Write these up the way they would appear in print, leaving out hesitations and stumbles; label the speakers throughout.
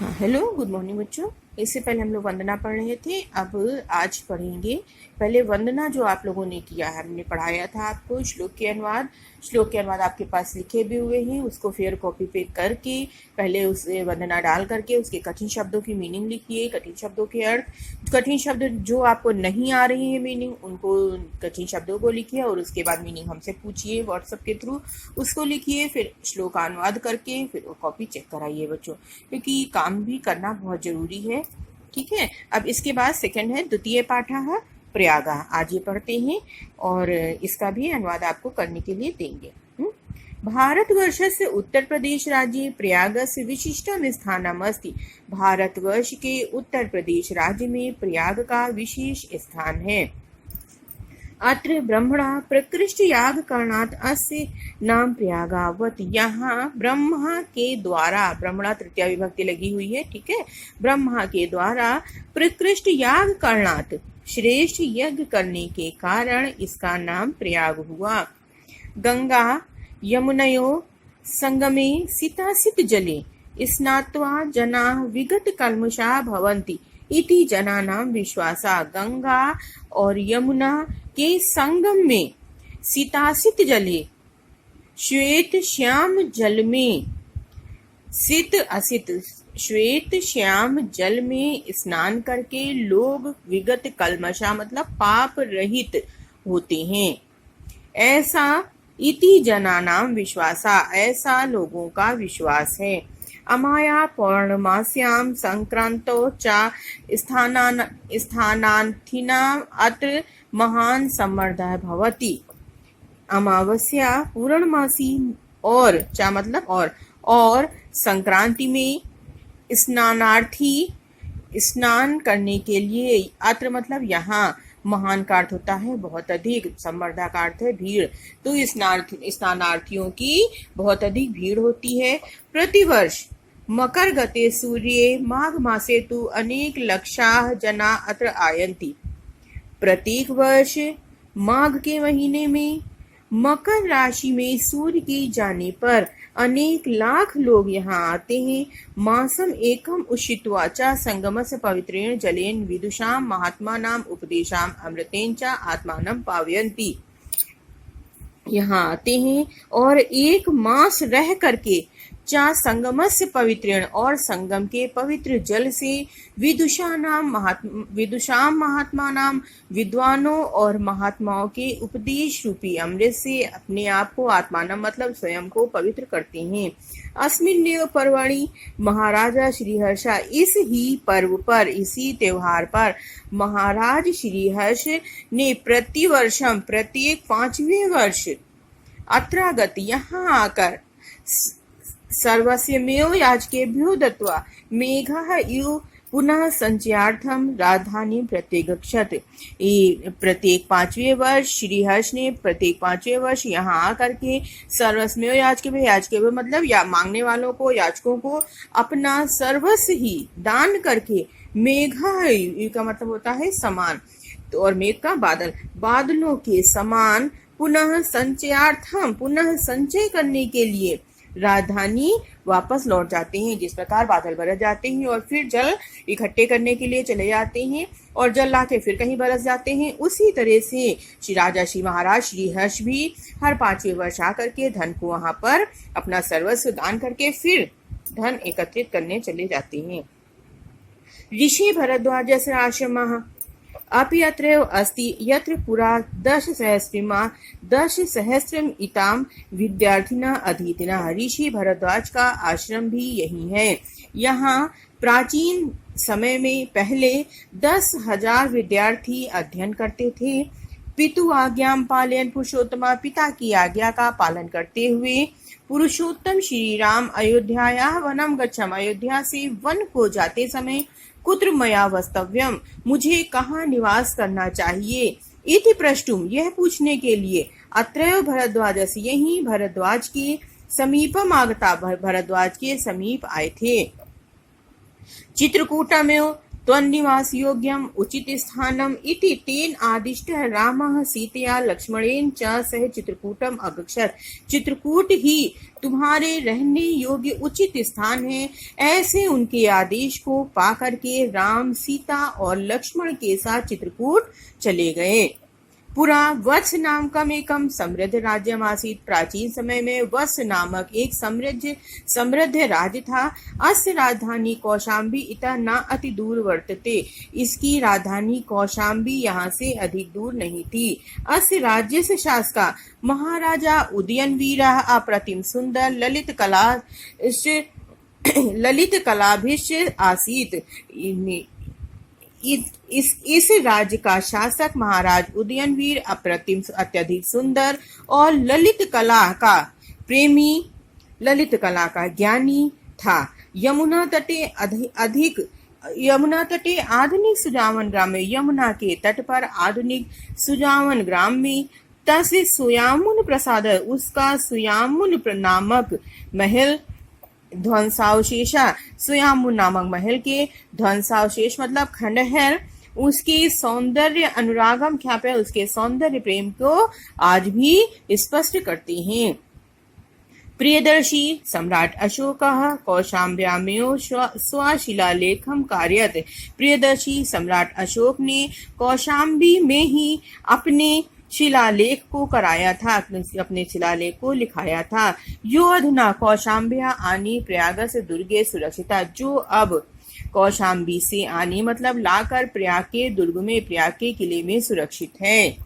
Speaker 1: हाँ, hello, good morning बच्चों। इससे पहले हम लोग वंदना पढ़ रहे थे। अब आज पढ़ेंगे। पहले वंदना जो आप लोगों ने किया है, हमने पढ़ाया था आपको श्लोक के अनुवाद। श्लोक के अनुवाद आपके पास लिखे भी हुए हैं, उसको फिर कॉपी पे करके पहले उसे वंदना डाल करके उसके कठिन शब्दों की मीनिंग लिखिए, कठिन शब्दों के अर्थ। कठिन शब्द जो आपको नहीं आ रहे हैं मीनिंग, उनको कठिन शब्दों को लिखिए और उसके बाद मीनिंग हमसे पूछिए व्हाट्सएप के थ्रू, उसको लिखिए, फिर श्लोक का अनुवाद करके फिर वो कॉपी चेक कराइए बच्चों, क्योंकि काम भी करना बहुत जरूरी है। ठीक है। अब इसके बाद सेकंड है द्वितीय पाठः प्रयागा। आज ये पढ़ते हैं और इसका भी अनुवाद आपको करने के लिए देंगे। भारतवर्षस्य उत्तर प्रदेश राज्ये प्रयागस्य विशिष्टं स्थानम् अस्ति। भारतवर्ष के उत्तर प्रदेश राज्य में प्रयाग का विशेष स्थान है। अत्र ब्रह्मणा प्रकृष्ट याग करणात् अस्य नाम प्रयागावत। यहाँ ब्रह्मा के द्वारा, ब्रह्मणा तृतीया विभक्ति लगी हुई है, ठीक है। ब्रह्मा के द्वारा प्रकृष्ट याग करणात्, श्रेष्ठ यज्ञ करने के कारण इसका नाम प्रयाग हुआ। गंगा यमुनयो संगमे सितासित जले स्नात्वा जना विगत कल्मषा भवन्ति इति जनानां विश्वासा। गंगा और यमुना के संगम में सितासित जले, श्वेत श्याम जल में, सित असित, श्वेत श्याम जल में स्नान करके लोग विगत कल्मषा मतलब पाप रहित होते हैं। ऐसा इति जनानाम विश्वासा, ऐसा लोगों का विश्वास है। अमाया पौर्णमास्यां संक्रांतो च स्थानार्थिनां अत्र महान सम्मर्दः भवति। अमावस्या पूर्णमासी और चा मतलब और संक्रांति में स्नानार्थी स्नान करने के लिए, अत्र मतलब यहाँ, महान का अर्थ होता है बहुत अधिक, सम्मर्दा का अर्थ है भीड़। तो स्नानार्थियों की बहुत अधिक भीड़ होती है। प्रतिवर्ष मकर गते सूर्ये माघ मासे तु अनेक लक्षाः जना अत्र आयन्ति। प्रत्येक वर्ष माघ के महीने में मकर राशि में सूर्य के जाने पर अनेक लाख लोग यहाँ आते हैं। मासम एकम उषित्वा च संगमस्य पवित्रेण जलेन विदुषां महात्मानां उपदेशाम अमृतेन च आत्मानं पावयन्ति। यहाँ आते हैं और एक मास रह करके चा संगमस्य पवित्रेण, और संगम के पवित्र जल से विदुषाम महात्मानाम, विद्वानों और महात्माओं के उपदेश रूपी अमृत से अपने आप को, आत्मानम मतलब स्वयं को, पवित्र करते हैं। अस्मिन्नेव पर्वणि महाराजा श्रीहर्षा, इस ही पर्व पर, इसी त्योहार पर महाराज श्रीहर्ष ने प्रतिवर्षम प्रत्येक 5वें वर्ष अत्रागत यहाँ आकर सर्वस्यमेव याजकेभ्यो दत्त्वा मेघः इव पुनः संचयार्थम राजधानी प्रत्यगच्छत्। प्रत्येक 5वें वर्ष श्रीहर्ष ने प्रत्येक 5वें वर्ष यहाँ आकर के सर्वस्मेव याजकेभ्यो मतलब या मांगने वालों को, याचकों को अपना सर्वस्व ही दान करके, मेघः का मतलब होता है समान, तो और मेघ का बादल, बादलों के समान, पुनः संचयार्थम पुनः संचय करने के लिए राजधानी वापस लौट जाते हैं। जिस प्रकार बादल बरस जाते हैं और फिर जल इकट्ठे करने के लिए चले जाते हैं और जल लाके फिर कहीं बरस जाते हैं, उसी तरह से श्री राजा श्री महाराज श्रीहर्ष भी हर 5वें वर्ष आकर के धन को वहां पर अपना सर्वस्व दान करके फिर धन एकत्रित करने चले जाते हैं। ऋषि भरद्वाजस्य आश्रमः अपि अत्रैव अस्ति यत्र पुरा 10,000 इताम विद्यार्थिना अधीतिना। ऋषि भरद्वाज का आश्रम भी यही है। यहाँ प्राचीन समय में पहले 10,000 विद्यार्थी अध्ययन करते थे। पितु आज्ञाम पालयन पुरुषोत्तमा, पिता की आज्ञा का पालन करते हुए पुरुषोत्तम श्री राम अयोध्याया वनम गच्छम, अयोध्या से वन को जाते समय कुत्र मया वस्तव्यम, मुझे कहाँ निवास करना चाहिए, इति प्रष्टुम, यह पूछने के लिए, अत्रैव भरद्वाजस्, यही भरद्वाज के समीपम आगता, भरद्वाज के समीप आए थे। चित्रकूटमेव त्वन्निवास योग्यम उचित स्थानम इति तेन आदिष्टः रामः सीतया लक्ष्मणेन च सह चित्रकूटम अगच्छत्। चित्रकूट ही तुम्हारे रहने योग्य उचित स्थान है। ऐसे उनके आदेश को पाकर के राम सीता और लक्ष्मण के साथ चित्रकूट चले गए। पुरा वत्स नामकम एकम समृद्ध राज्यम आसीत। प्राचीन समय में वत्स नामक एक समृद्ध राज्य था। अस्य राजधानी कौशाम्बी इतः न अति दूर वर्तते। इसकी राजधानी कौशाम्बी यहाँ से अधिक दूर नहीं थी। अस्य राज्य से शासका महाराजा उदयनवीर अप्रतिम सुंदर ललित कलाभिष्ट आसीत। इस राज्य का शासक महाराज उदयनवीर अप्रतिम अत्यधिक सुंदर और ललित कला का प्रेमी, ललित कला का ज्ञानी था। यमुना तटे आधुनिक सुजावन ग्राम में, यमुना के तट पर आधुनिक सुजावन ग्राम में तस्य सुयामुन प्रसाद, उसका सुयामुन नामक महल ध्वंसावशेषा। सुयामुन नामक महल के ध्वंसावशेष मतलब खंडहर उसके सौंदर्य अनुरागम ख्यापय, उसके सौंदर्य प्रेम को आज भी स्पष्ट करते हैं। प्रियदर्शी सम्राट अशोकः कौशाम्ब्यामेव स्वशिलालेखम कार्यत। प्रियदर्शी सम्राट अशोक ने कौशाम्बी में ही अपने शिलालेख को कराया था, अपने शिलालेख को लिखाया था। यो अधुना कौशाम्ब्या आनी प्रयाग से दुर्गे सुरक्षिता। जो अब कौशाम्बी से आने मतलब लाकर प्रयाग के दुर्ग में, प्रयाग के किले में सुरक्षित है।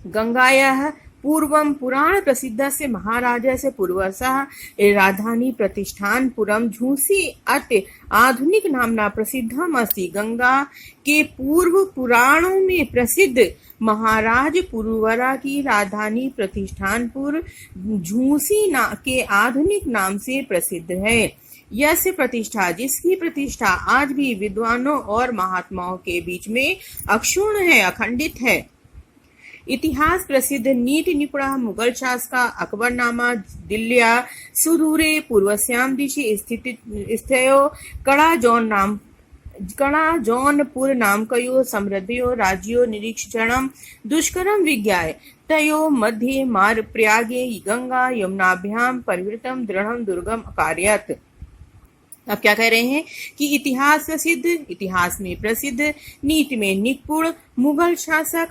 Speaker 1: गंगायाः पूर्वम पुराण प्रसिद्ध से महाराजा से पूर्वसः राजधानी प्रतिष्ठान पुरम झूसी अत्य आधुनिक नामना प्रसिद्धम अस्ति। गंगा के पूर्व पुराणों में प्रसिद्ध महाराज पुरुवरा की राजधानी प्रतिष्ठानपुर झूसी के आधुनिक नाम से प्रसिद्ध है। यह प्रतिष्ठा, जिसकी प्रतिष्ठा आज भी विद्वानों और महात्माओं के बीच में अक्षुण्ण है, अखंडित है। इतिहास प्रसिद्ध नीति निपुण मुगल शासका अकबरनामा दिल्लिया सुदूरे पूर्वस्याम दिशि स्थितो कड़ा जौनपुर नामकयो समृद्धयो राज्यो निरीक्षणम दुष्करम विज्ञाय तयो मध्य मार्ग प्रयागे गंगा यमुनाभ्याम परिवृतम दृढ़म दुर्गम अकार्यत। अब क्या कह रहे हैं कि इतिहास में प्रसिद्ध, नीति में निपुण मुगल शासक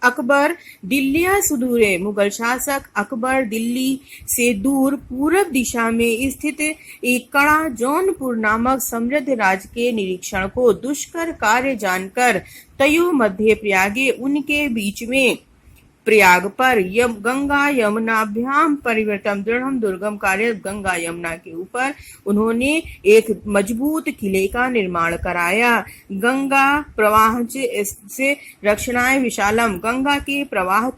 Speaker 1: अकबर दिल्लिया सुदूरे, मुगल शासक अकबर दिल्ली से दूर पूरब दिशा में स्थित एक कड़ा जौनपुर नामक समृद्ध राज्य के निरीक्षण को दुष्कर कार्य जानकर तयो मध्य प्रयागे, उनके बीच में प्रयाग पर गंगा यमुनाभ्याम परिवर्तन दृढ़ दुर्गम कार्य, गंगा यमुना के ऊपर उन्होंने एक मजबूत किले का निर्माण कराया। गंगा प्रवाह से रक्षणाय विशालम, गंगा के प्रवाह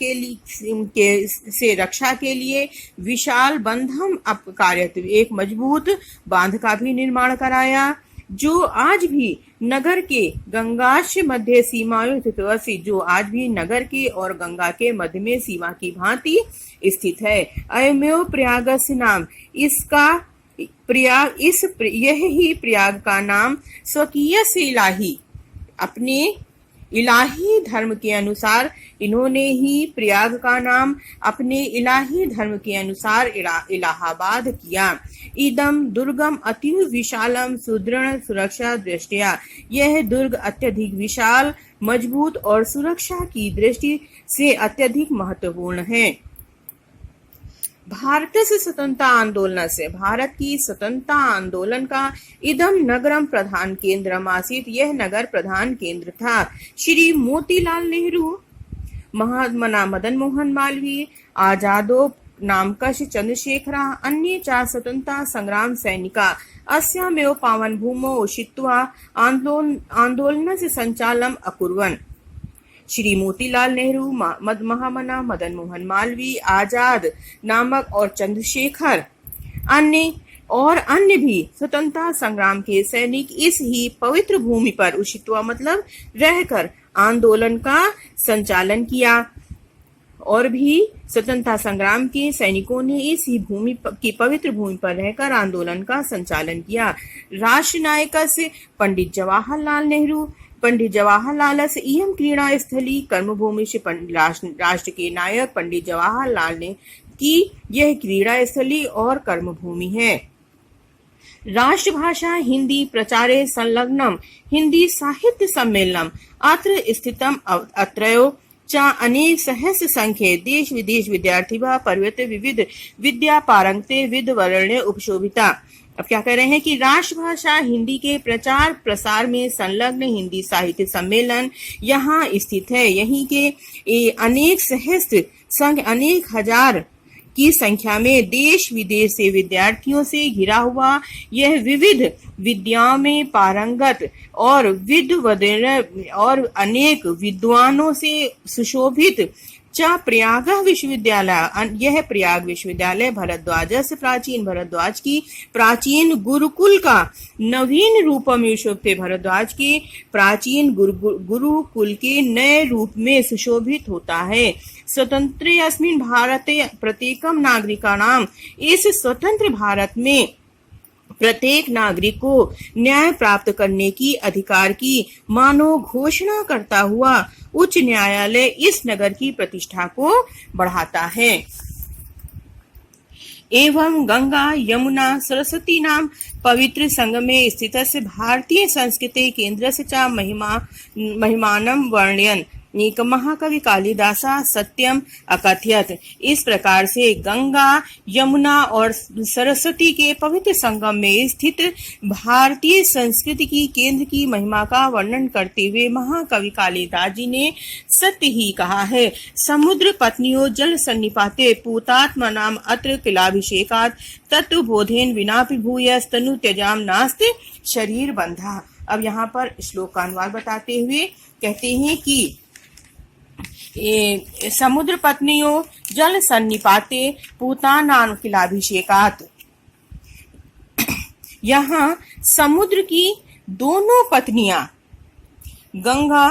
Speaker 1: से रक्षा के लिए विशाल बंधम कार्यत, एक मजबूत बांध का भी निर्माण कराया, जो आज भी नगर के गंगाश मध्य सीमाओं स्थित, जो आज भी नगर के और गंगा के मध्य में सीमा की भांति स्थित है। अयमेव प्रयागस्य नाम, इसका प्रयाग, यह ही प्रयाग का नाम स्वकीय से इलाही, अपने इलाही धर्म के अनुसार इन्होंने ही प्रयाग का नाम अपने इलाही धर्म के अनुसार इलाहाबाद किया। इदम दुर्गम अति विशालम सुदृढ़ सुरक्षा दृष्टिया, यह दुर्ग अत्यधिक विशाल, मजबूत और सुरक्षा की दृष्टि से अत्यधिक महत्वपूर्ण है। भारत से स्वतंत्रता आंदोलन से, भारत की स्वतंत्रता आंदोलन का इदम नगरम प्रधान केंद्र आसीत, यह नगर प्रधान केंद्र था। श्री मोतीलाल नेहरू, महात्मा मदन मोहन मालवीय, आजादो नामकश चंद्रशेखरा, अन्य 4 स्वतंत्रता संग्राम सैनिका अस्यामेव पावन भूमौ उषित्वा आंदोलनस्य संचालनम् अकुर्वन्। श्री मोतीलाल नेहरू, महामना मदन मोहन मालवीय, आजाद नामक और चंद्रशेखर अन्य भी स्वतंत्रता संग्राम के सैनिक इस ही पवित्र भूमि पर उषित्वा मतलब रहकर आंदोलन का संचालन किया और भी स्वतंत्रता संग्राम के सैनिकों ने इसी भूमि की पवित्र भूमि पर रहकर आंदोलन का संचालन किया। राष्ट्र नायक से पंडित जवाहरलाल नेहरू, पंडित जवाहरलाल से इयं क्रीड़ा स्थली कर्मभूमि से राष्ट्र के नायक पंडित जवाहरलाल ने की यह क्रीड़ा स्थली और कर्मभूमि है। राष्ट्रभाषा हिंदी प्रचारे संलग्नम हिंदी साहित्य सम्मेलनम अत्र स्थितम अत्रयो चा अनेक सहस्र संख्ये देश विदेश विद्यार्थी व पर्वत विविध विद्या पारंगते विद्वरण्य उपशोभिता। अब क्या कह रहे हैं कि राष्ट्रभाषा हिंदी के प्रचार प्रसार में संलग्न हिंदी साहित्य सम्मेलन यहाँ स्थित है। यहीं के अनेक सहस्त्र संख्य अनेक हजार की संख्या में देश विदेश से विद्यार्थियों से घिरा हुआ यह विविध विद्याओं में पारंगत और विद्वद्वर्ण और अनेक विद्वानों से सुशोभित च प्रयाग विश्वविद्यालय, यह प्रयाग विश्वविद्यालय भरद्वाज प्राचीन भरद्वाज की प्राचीन गुरुकुल का नवीन रूपम युशोभते, भरद्वाज के प्राचीन गुरुकुल के नए रूप में सुशोभित होता है। स्वतंत्र अस्मिन् भारते प्रत्येकम नागरिकाणाम, इस स्वतंत्र भारत में प्रत्येक नागरिक को न्याय प्राप्त करने की अधिकार की मानो घोषणा करता हुआ उच्च न्यायालय इस नगर की प्रतिष्ठा को बढ़ाता है। एवं गंगा यमुना सरस्वती नाम पवित्र संगमे स्थितस्य भारतीय संस्कृति केंद्रस्य च महिमानं वर्णयन् एक महाकवि कालिदासा सत्यम अकथयत। इस प्रकार से गंगा यमुना और सरस्वती के पवित्र संगम में स्थित भारतीय संस्कृति की केंद्र की महिमा का वर्णन करते हुए महाकवि कालिदास जी ने सत्य ही कहा है। समुद्र पत्नियों जल सन्निपाते पूतात्मा नाम अत्र किलाभिषेकात् तत्वबोधेन विना भूयस तनु त्यजाम नास्ति शरीर बंधा। अब यहाँ पर श्लोक का अनुवाद बताते हुए कहते हैं कि समुद्र पत्नियों जल सन्निपाते पूतानां किलाभिषेकात्, यहाँ समुद्र की दोनों पत्नियां गंगा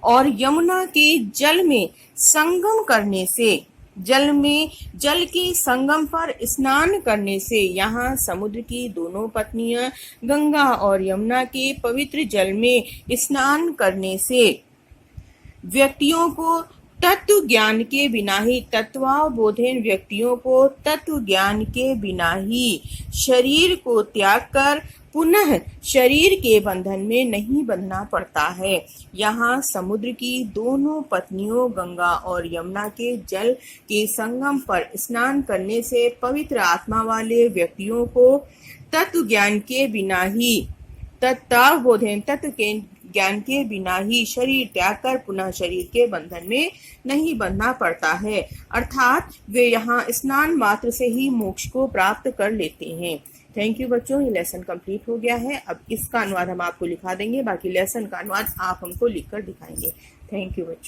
Speaker 1: और यमुना के जल में संगम करने से, जल के संगम पर स्नान करने से, यहाँ समुद्र की दोनों पत्नियां गंगा और यमुना के पवित्र जल में स्नान करने से व्यक्तियों को तत्व ज्ञान के बिना ही, तत्वावबोधेन व्यक्तियों को तत्व ज्ञान के बिना ही शरीर को त्याग कर पुनः शरीर के बंधन में नहीं बंधना पड़ता है। यहाँ समुद्र की दोनों पत्नियों गंगा और यमुना के जल के संगम पर स्नान करने से पवित्र आत्मा वाले व्यक्तियों को तत्व ज्ञान के बिना ही, तत्वावबोधेन तत्व के ज्ञान के बिना ही शरीर त्याग कर पुनः शरीर के बंधन में नहीं बंधना पड़ता है, अर्थात वे यहाँ स्नान मात्र से ही मोक्ष को प्राप्त कर लेते हैं। थैंक यू बच्चों, ये लेसन कंप्लीट हो गया है। अब इसका अनुवाद हम आपको लिखा देंगे, बाकी लेसन का अनुवाद आप हमको लिखकर दिखाएंगे। थैंक यू बच्चों।